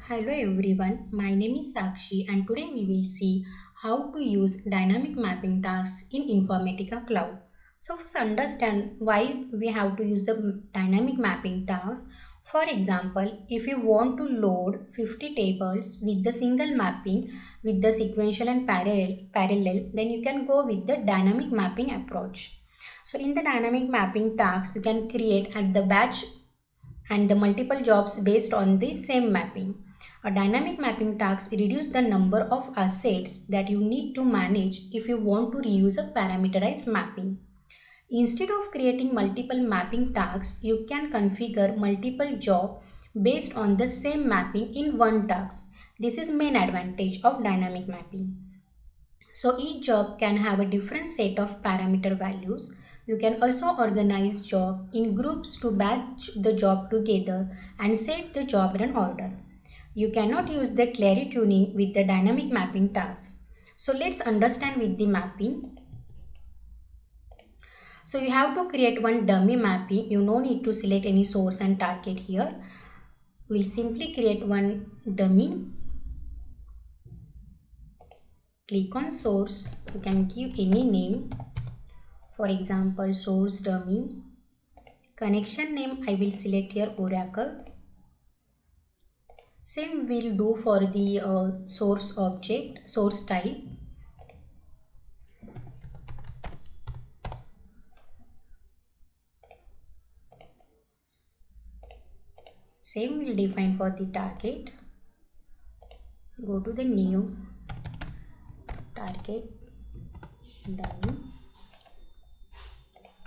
Hello everyone, my name is Sakshi and today we will see how to use dynamic mapping tasks in Informatica Cloud. So first understand why we have to use the dynamic mapping task. For example, if you want to load 50 tables with the single mapping with the sequential and parallel, then you can go with the dynamic mapping approach. So in the dynamic mapping tasks, you can create at the batch and the multiple jobs based on the same mapping. A dynamic mapping task reduces the number of assets that you need to manage if you want to reuse a parameterized mapping. Instead of creating multiple mapping tasks, you can configure multiple jobs based on the same mapping in one task. This is main advantage of dynamic mapping. So each job can have a different set of parameter values. You can also organize job in groups to batch the job together and set the job run order. You cannot use the query tuning with the dynamic mapping tasks. So let's understand with the mapping. So you have to create one dummy mapping. You no need to select any source and target here. We'll simply create one dummy. Click on source. You can give any name. For example, source dummy. Connection name I will select here Oracle. Same we'll do for the source object, source type. Same we'll define for the target. Go to the new target dummy.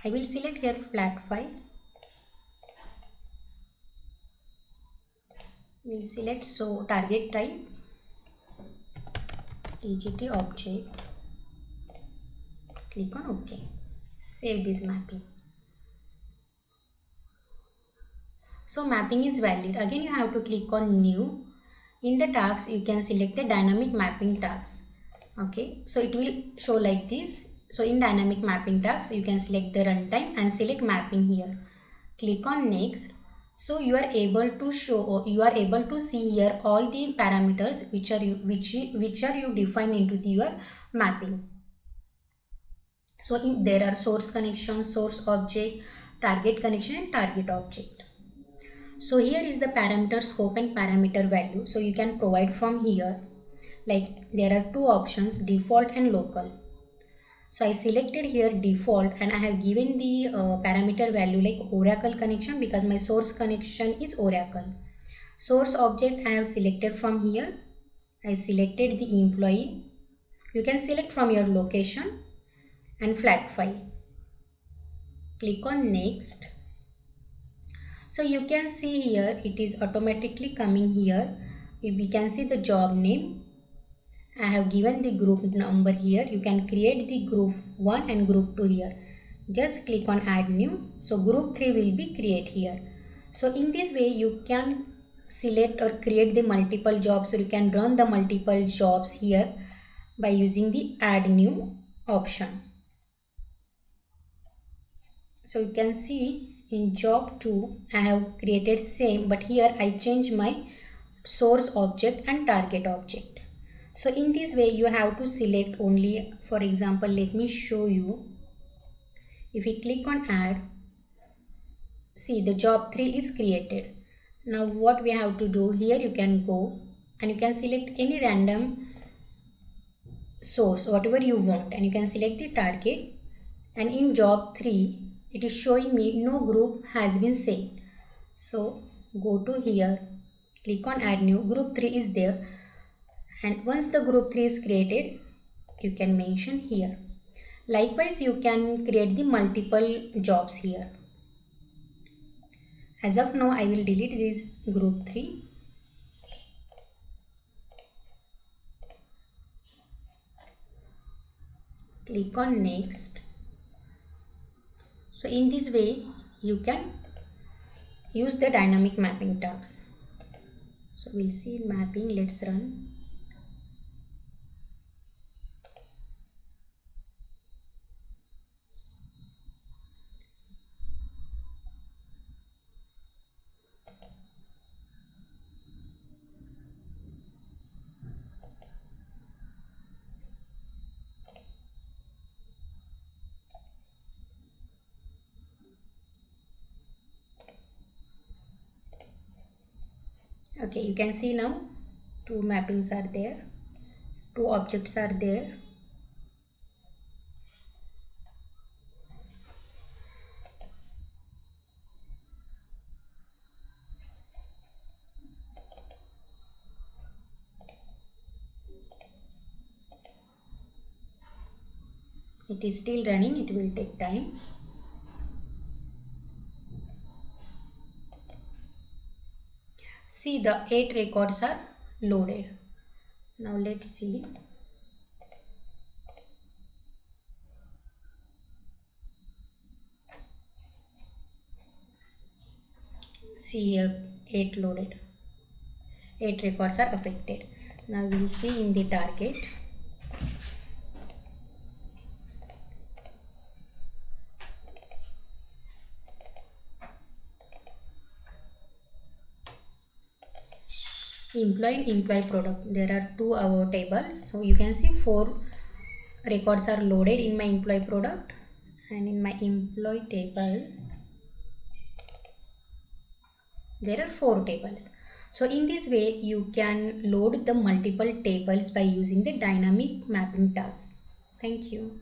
I will select here flat file. We'll select so target type TGT object. Click on OK. Save this mapping. So mapping is valid. Again you have to click on new. In the task you can select the dynamic mapping task. Okay, so it will show like this. So in dynamic mapping task you can select the runtime and select mapping here. Click on next. So you are able to show or you are able to see here all the parameters which are you define into your mapping. So there are source connection, source object, target connection and target object. So here is the parameter scope and parameter value. So you can provide from here. Like there are two options, default and local. So I selected here default and I have given the parameter value like Oracle connection because my source connection is Oracle. Source object I have selected from here. I selected the employee. You can select from your location and flat file. Click on next. So you can see here it is automatically coming here. We can see the job name. I have given the group number here. You can create the group 1 and group 2 here. Just click on add new. So group 3 will be create here. So in this way you can select or create the multiple jobs or you can run the multiple jobs here by using the add new option. So you can see in job 2 I have created same, but here I change my source object and target object. So in this way you have to select only, for example let me show you. If we click on add, see the job 3 is created. Now what we have to do here, you can go and you can select any random source whatever you want and you can select the target, and in job 3 it is showing me no group has been set. So go to here, click on add new, group 3 is there, and once the group 3 is created you can mention here. Likewise you can create the multiple jobs here. As of now I will delete this group 3. Click on next. So in this way you can use the dynamic mapping tags. So we'll see mapping, let's run. Okay, you can see now two mappings are there, two objects are there. It is still running, it will take time. See, the 8 records are loaded. Now let's see. See here, 8 loaded. 8 records are affected. Now we'll see in the target. Employee and employee product. There are two tables. So you can see 4 records are loaded in my employee product, and in my employee table there are 4 tables. So in this way you can load the multiple tables by using the dynamic mapping task. Thank you.